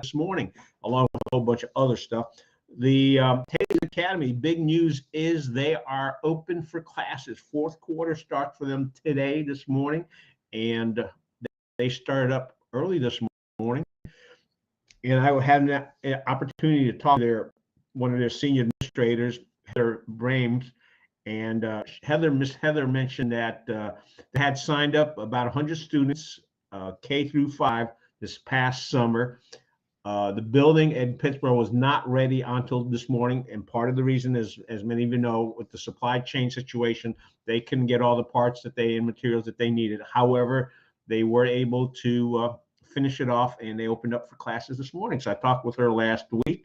this morning, along with a whole bunch of other stuff. The Thales Academy, big news is they are open for classes. Fourth quarter starts for them this morning, and they started up early this morning. And I had an opportunity to talk to one of their senior administrators, Heather Brames, and Miss Heather mentioned that they had signed up about 100 students, K through 5, this past summer. The building in Pittsboro was not ready until this morning, and part of the reason is, as many of you know, with the supply chain situation, they couldn't get all the parts and materials that they needed. However, they were able to finish it off, and they opened up for classes this morning. So I talked with her last week,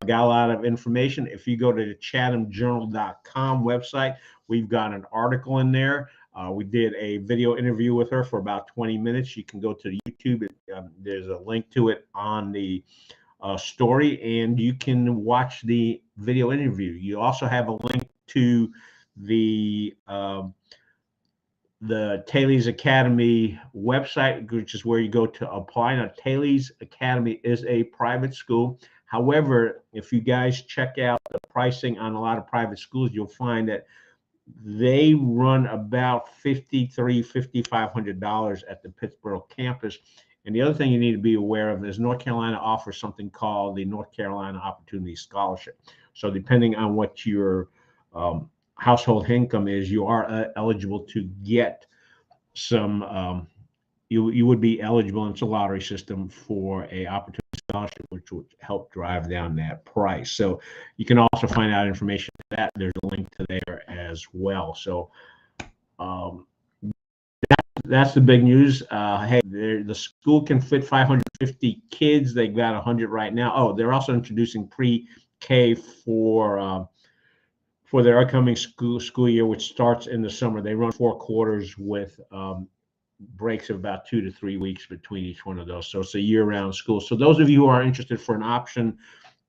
got a lot of information. If you go to the ChathamJournal.com website, we've got an article in there. We did a video interview with her for about 20 minutes. You can go to YouTube. There's a link to it on the story, and you can watch the video interview. You also have a link to the Thales Academy website, which is where you go to apply. Now, Thales Academy is a private school. However, if you guys check out the pricing on a lot of private schools, you'll find that they run about $5,500 at the Pittsboro campus. And the other thing you need to be aware of is North Carolina offers something called the North Carolina Opportunity Scholarship. So depending on what your household income is, you are eligible to get some, you would be eligible, into a lottery system for a opportunity scholarship, which would help drive down that price. So you can also find out information on that. There's a link to there as well. So that's the big news. Hey, the school can fit 550 kids. They've got 100 right now. Oh, they're also introducing pre-K for their upcoming school year, which starts in the summer. They run 4 quarters with breaks of about 2 to 3 weeks between each one of those. So it's a year-round school. So those of you who are interested for an option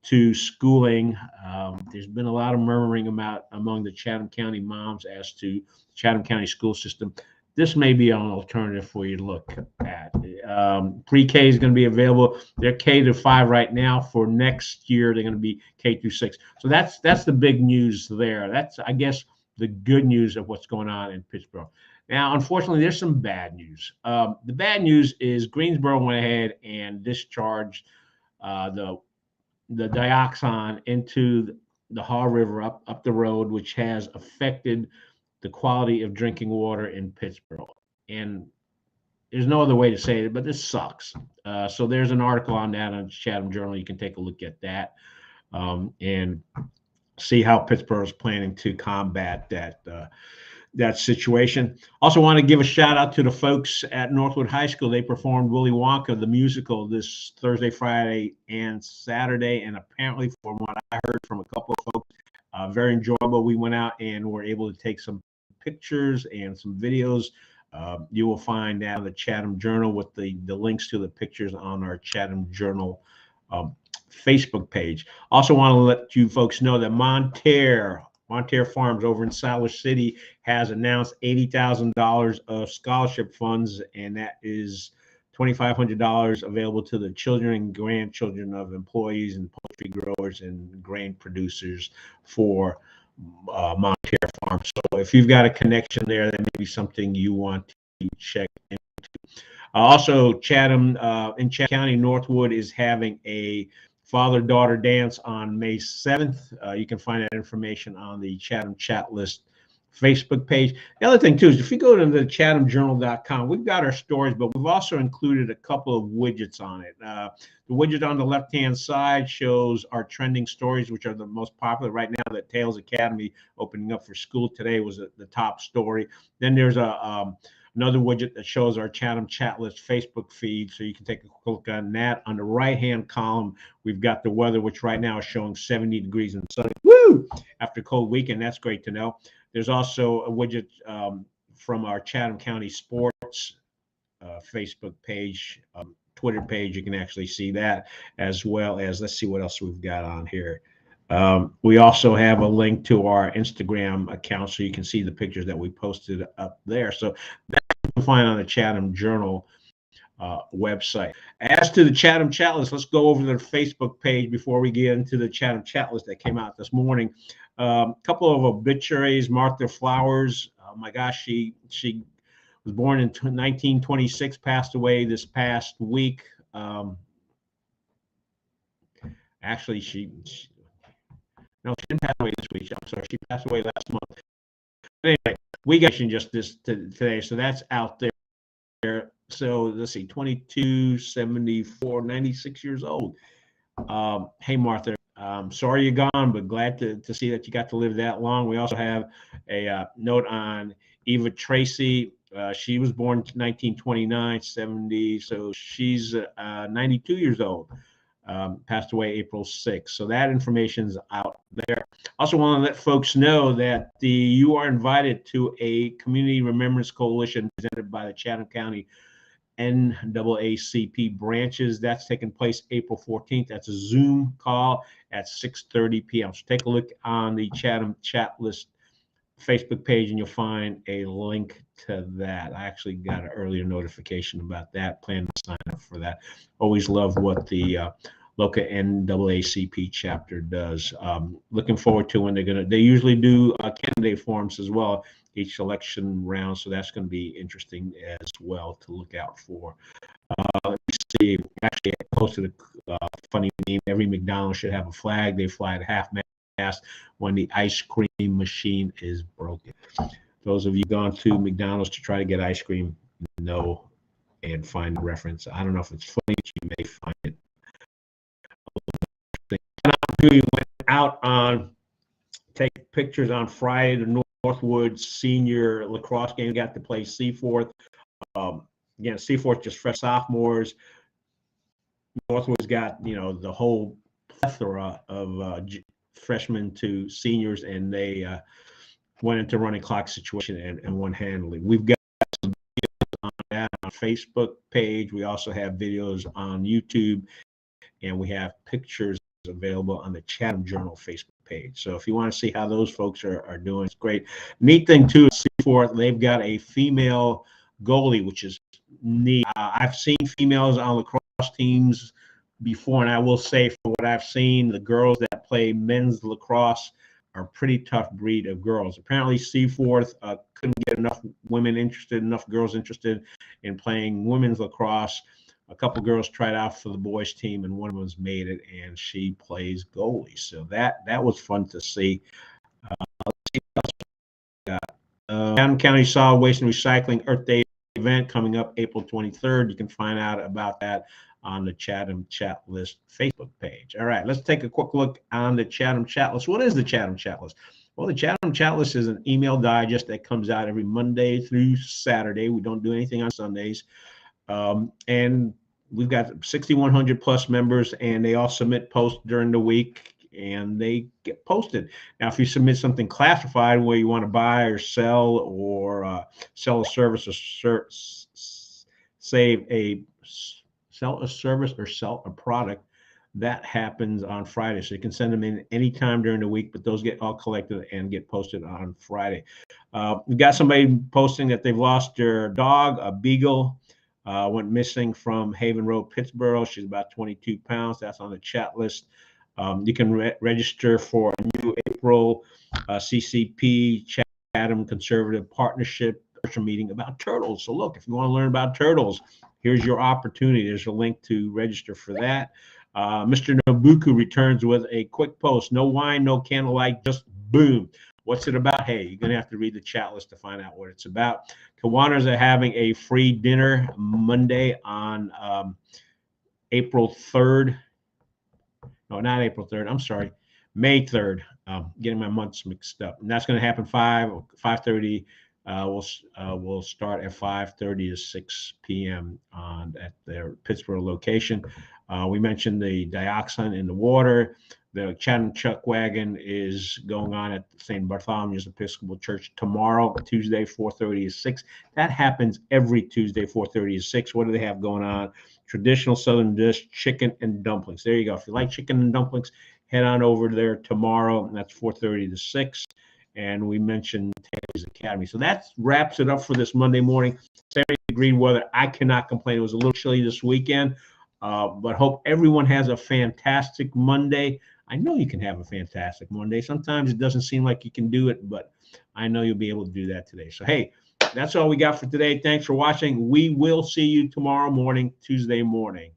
to schooling, there's been a lot of murmuring among the Chatham County moms as to the Chatham County school system. This may be an alternative for you to look at. Pre-K is going to be available. They're K to 5 right now. For next year, they're going to be K through 6. So that's the big news there. That's, I guess, the good news of what's going on in Pittsboro. Now, unfortunately, there's some bad news. The bad news is Greensboro went ahead and discharged the dioxin into the Haw River up the road, which has affected the quality of drinking water in Pittsboro. And there's no other way to say it, but this sucks. So there's an article on that on Chatham Journal. You can take a look at that and see how Pittsboro is planning to combat that situation. Also want to give a shout out to the folks at Northwood High School. They performed Willy Wonka, the musical, this Thursday, Friday, and Saturday. And apparently, from what I heard from a couple of folks, very enjoyable. We went out and were able to take some pictures and some videos. You will find that on the Chatham Journal with the links to the pictures on our Chatham Journal Facebook page. Also want to let you folks know that Monterre Farms over in Siler City has announced $80,000 of scholarship funds, and that is $2,500 available to the children and grandchildren of employees and poultry growers and grain producers for Monterre Farms. So if you've got a connection there, that may be something you want to check into. Also, Chatham in Chatham County, Northwood is having a father-daughter dance on May 7th. You can find that information on the Chatham Chatlist Facebook page. The other thing, too, is if you go to the ChathamJournal.com, we've got our stories, but we've also included a couple of widgets on it. The widget on the left-hand side shows our trending stories, which are the most popular right now. That Thales Academy opening up for school today was the top story. Then there's another widget that shows our Chatham Chatlist Facebook feed, so you can take a quick look on that. On the right-hand column, we've got the weather, which right now is showing 70 degrees and sunny. Woo! After a cold weekend, that's great to know. There's also a widget from our Chatham County Sports Facebook page, Twitter page. You can actually see that, as well as, let's see what else we've got on here. We also have a link to our Instagram account, so you can see the pictures that we posted up there. So that you can find on the Chatham Journal website. As to the Chatham Chatlist, let's go over to the Facebook page before we get into the Chatham Chatlist that came out this morning. A couple of obituaries. Martha Flowers, oh my gosh, she was born in 1926, passed away this past week. Actually, no, she didn't pass away this week. I'm sorry, she passed away last month. But anyway, we got just this today, so that's out there. So let's see, 22, 74, 96 years old. Hey, Martha, sorry you're gone, but glad to see that you got to live that long. We also have a note on Eva Tracy. She was born in 1929, 70, so she's 92 years old. Passed away April 6th. So that information's out there. Also want to let folks know that you are invited to a Community Remembrance Coalition presented by the Chatham County NAACP branches. That's taking place April 14th. That's a Zoom call at 6:30 p.m. So take a look on the Chatham Chatlist Facebook page and you'll find a link to that. I actually got an earlier notification about that. Plan to sign up for that. Always love what the local NAACP chapter does. Looking forward to when they usually do candidate forums as well each election round, so that's going to be interesting as well to look out for. Let me see. Actually, I posted a funny meme. Every McDonald's should have a flag. They fly at half-mast when the ice cream machine is broken. Those of you gone to McDonald's to try to get ice cream know and find the reference. I don't know if it's funny, but you may find it. We went out on take pictures on Friday. The Northwood senior lacrosse game got to play Seaforth. Again, Seaforth just fresh sophomores. Northwood's got the whole plethora of freshmen to seniors, and they went into running clock situation and won handily. We've got some videos on that on Facebook page. We also have videos on YouTube, and we have pictures available on the Chatham Journal Facebook page. So if you want to see how those folks are doing, it's great. Neat thing too, Seaforth, they've got a female goalie, which is neat. I've seen females on lacrosse teams before, and I will say from what I've seen, the girls that play men's lacrosse are a pretty tough breed of girls. Apparently Seaforth couldn't get enough women interested, enough girls interested in playing women's lacrosse. A couple girls tried out for the boys team, and one of them's made it, and she plays goalie. So that was fun to see. Chatham County Solid Waste and Recycling Earth Day event coming up April 23rd. You can find out about that on the Chatham Chatlist Facebook page. All right, let's take a quick look on the Chatham Chatlist. What is the Chatham Chatlist? Well, the Chatham Chatlist is an email digest that comes out every Monday through Saturday. We don't do anything on Sundays. And we've got 6,100 plus members, and they all submit posts during the week, and they get posted. Now, if you submit something classified where you want to buy or sell, or sell a service, or sell a service or sell a product, that happens on Friday. So you can send them in anytime during the week, but those get all collected and get posted on Friday. We've got somebody posting that they've lost their dog, a beagle. Went missing from Haven Road, Pittsboro. She's about 22 pounds. That's on the chat list. You can register for a new April CCP Chatham Conservative Partnership meeting about turtles. So look, if you want to learn about turtles, here's your opportunity. There's a link to register for that. Mr. Nobuku returns with a quick post. No wine, no candlelight, just boom. What's it about? Hey, you're going to have to read the chat list to find out what it's about. Kiwanis are having a free dinner Monday on April 3rd. No, not April 3rd. I'm sorry. May 3rd. Getting my months mixed up. And that's going to happen 5:30. We'll start at 5:30 to 6 p.m. At their Pittsboro location. We mentioned the dioxin in the water. The Chatham Chuck Wagon is going on at St. Bartholomew's Episcopal Church tomorrow, Tuesday, 4:30 to 6. That happens every Tuesday, 4:30 to 6. What do they have going on? Traditional Southern dish, chicken and dumplings. There you go. If you like chicken and dumplings, head on over there tomorrow, and that's 4:30 to 6. and we mentioned Thales Academy. So that wraps it up for this Monday morning. 70-degree weather. I cannot complain. It was a little chilly this weekend, but hope everyone has a fantastic Monday. I know you can have a fantastic Monday. Sometimes it doesn't seem like you can do it, but I know you'll be able to do that today. So, hey, that's all we got for today. Thanks for watching. We will see you tomorrow morning, Tuesday morning.